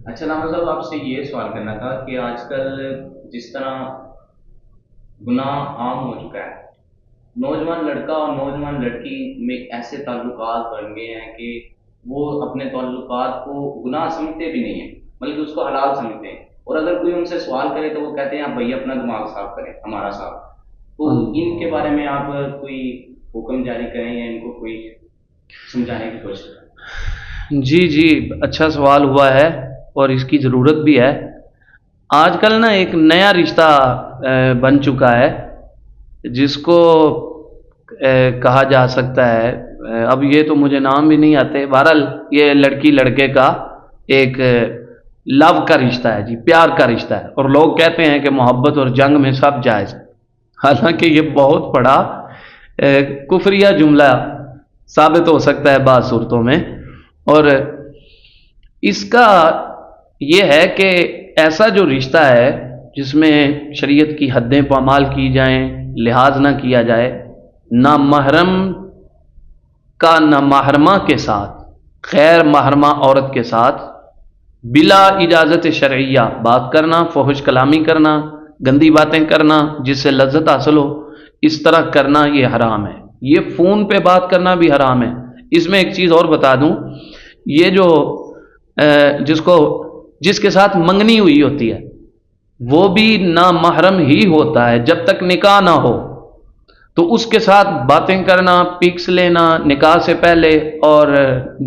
اچھا ناما صاحب، آپ سے یہ سوال کرنا تھا کہ آج کل جس طرح گناہ عام ہو چکا ہے، نوجوان لڑکا اور نوجوان لڑکی میں ایسے تعلقات بن گئے ہیں کہ وہ اپنے تعلقات کو گناہ سمجھتے بھی نہیں ہیں، بلکہ اس کو حلال سمجھتے ہیں، اور اگر کوئی ان سے سوال کرے تو وہ کہتے ہیں آپ بھائی اپنا دماغ صاف کریں، ہمارا صاف۔ تو ان کے بارے میں آپ کوئی حکم جاری کریں یا ان کو کوئی سمجھانے کی کوشش کریں؟ جی جی، اچھا سوال ہوا ہے اور اس کی ضرورت بھی ہے۔ آج کل نا ایک نیا رشتہ بن چکا ہے جس کو کہا جا سکتا ہے، اب یہ تو مجھے نام بھی نہیں آتے، بہرحال یہ لڑکی لڑکے کا ایک لو کا رشتہ ہے، جی پیار کا رشتہ ہے، اور لوگ کہتے ہیں کہ محبت اور جنگ میں سب جائز ہے، حالانکہ یہ بہت بڑا کفریہ جملہ ثابت ہو سکتا ہے بعض صورتوں میں۔ اور اس کا یہ ہے کہ ایسا جو رشتہ ہے جس میں شریعت کی حدیں پامال کی جائیں، لحاظ نہ کیا جائے، نہ محرم کا نہ محرمہ کے ساتھ، غیر محرمہ عورت کے ساتھ بلا اجازت شرعیہ بات کرنا، فحش کلامی کرنا، گندی باتیں کرنا جس سے لذت حاصل ہو، اس طرح کرنا یہ حرام ہے۔ یہ فون پہ بات کرنا بھی حرام ہے۔ اس میں ایک چیز اور بتا دوں، یہ جو جس کے ساتھ منگنی ہوئی ہوتی ہے وہ بھی نامحرم ہی ہوتا ہے جب تک نکاح نہ ہو، تو اس کے ساتھ باتیں کرنا، پکس لینا نکاح سے پہلے، اور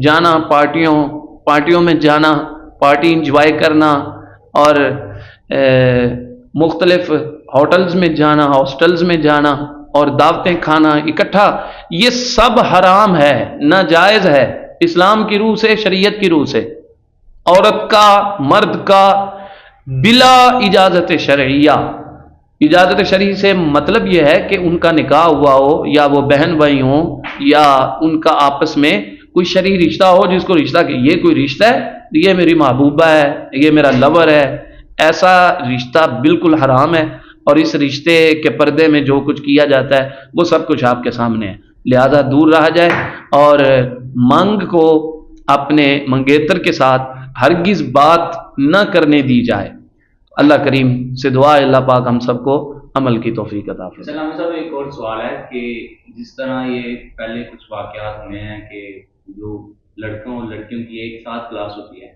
جانا پارٹیوں میں جانا، پارٹی انجوائے کرنا، اور مختلف ہوٹلز میں جانا، ہاسٹلز میں جانا اور دعوتیں کھانا اکٹھا، یہ سب حرام ہے، ناجائز ہے اسلام کی روح سے، شریعت کی روح سے۔ عورت کا، مرد کا بلا اجازت شرعیہ، اجازت شرعی سے مطلب یہ ہے کہ ان کا نکاح ہوا ہو، یا وہ بہن بھائی ہوں، یا ان کا آپس میں کوئی شرعی رشتہ ہو جس کو رشتہ کہ یہ کوئی رشتہ ہے، یہ میری محبوبہ ہے، یہ میرا لور ہے، ایسا رشتہ بالکل حرام ہے۔ اور اس رشتے کے پردے میں جو کچھ کیا جاتا ہے وہ سب کچھ آپ کے سامنے ہے، لہذا دور رہا جائے، اور منگ کو اپنے منگیتر کے ساتھ ہرگز بات نہ کرنے دی جائے۔ اللہ کریم سے دعا ہے اللہ پاک ہم سب کو عمل کی توفیق عطا فرمائے۔ سلام صاحب، ایک اور سوال ہے کہ جس طرح یہ پہلے کچھ واقعات ہوئے ہیں کہ جو لڑکوں اور لڑکیوں کی ایک ساتھ کلاس ہوتی ہے،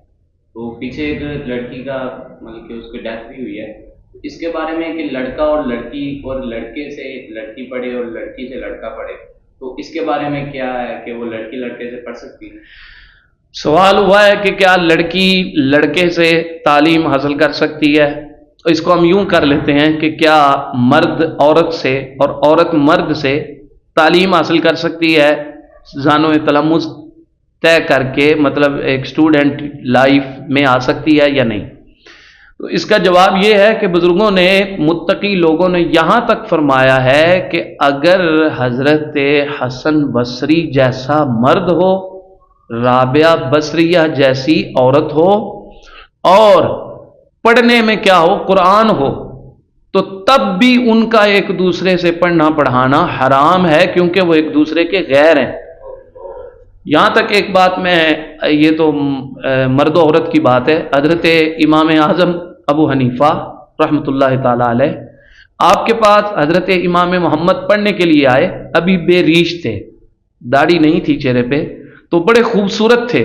تو پیچھے ایک لڑکی کا مطلب کہ اس کی ڈیتھ بھی ہوئی ہے، اس کے بارے میں کہ لڑکا اور لڑکی اور لڑکے سے لڑکی پڑھے اور لڑکی سے لڑکا پڑھے، تو اس کے بارے میں کیا ہے کہ وہ لڑکی لڑکے سے پڑھ سکتی ہے؟ سوال ہوا ہے کہ کیا لڑکی لڑکے سے تعلیم حاصل کر سکتی ہے؟ تو اس کو ہم یوں کر لیتے ہیں کہ کیا مرد عورت سے اور عورت مرد سے تعلیم حاصل کر سکتی ہے زانو تلمذ طے کر کے، مطلب ایک اسٹوڈنٹ لائف میں آ سکتی ہے یا نہیں؟ تو اس کا جواب یہ ہے کہ بزرگوں نے، متقی لوگوں نے یہاں تک فرمایا ہے کہ اگر حضرت حسن بصری جیسا مرد ہو، رابعہ بصریہ جیسی عورت ہو، اور پڑھنے میں کیا ہو، قرآن ہو، تو تب بھی ان کا ایک دوسرے سے پڑھنا پڑھانا حرام ہے، کیونکہ وہ ایک دوسرے کے غیر ہیں۔ یہاں تک ایک بات میں، یہ تو مرد و عورت کی بات ہے، حضرت امام اعظم ابو حنیفہ رحمۃ اللہ تعالی علیہ، آپ کے پاس حضرت امام محمد پڑھنے کے لیے آئے، ابھی بے ریش تھے، داڑھی نہیں تھی چہرے پہ، تو بڑے خوبصورت تھے۔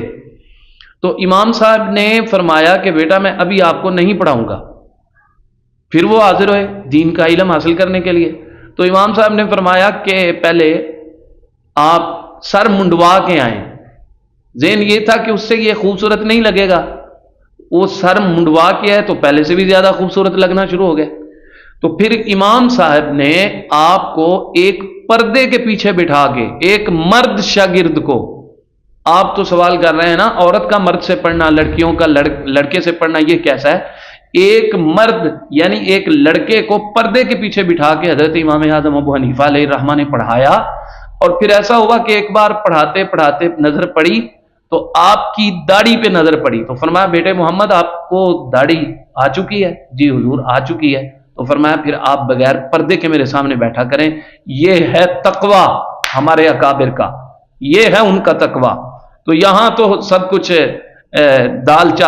تو امام صاحب نے فرمایا کہ بیٹا میں ابھی آپ کو نہیں پڑھاؤں گا۔ پھر وہ حاضر ہوئے دین کا علم حاصل کرنے کے لیے، تو امام صاحب نے فرمایا کہ پہلے آپ سر منڈوا کے آئیں۔ ذہن یہ تھا کہ اس سے یہ خوبصورت نہیں لگے گا، وہ سر منڈوا کے ہے تو پہلے سے بھی زیادہ خوبصورت لگنا شروع ہو گیا۔ تو پھر امام صاحب نے آپ کو ایک پردے کے پیچھے بٹھا کے، ایک مرد شاگرد کو، آپ تو سوال کر رہے ہیں نا عورت کا مرد سے پڑھنا، لڑکیوں کا لڑکے سے پڑھنا، یہ کیسا ہے؟ ایک مرد یعنی ایک لڑکے کو پردے کے پیچھے بٹھا کے حضرت امام اعظم ابو حنیفہ علیہ الرحمہ نے پڑھایا، اور پھر ایسا ہوا کہ ایک بار پڑھاتے پڑھاتے نظر پڑی تو آپ کی داڑھی پہ نظر پڑی، تو فرمایا بیٹے محمد آپ کو داڑھی آ چکی ہے؟ جی حضور آ چکی ہے۔ تو فرمایا پھر آپ بغیر پردے کے میرے سامنے بیٹھا کریں، یہ ہے تقویٰ ہمارے اکابر کا، یہ ہے ان کا تقویٰ۔ تو یہاں تو سب کچھ دال چاول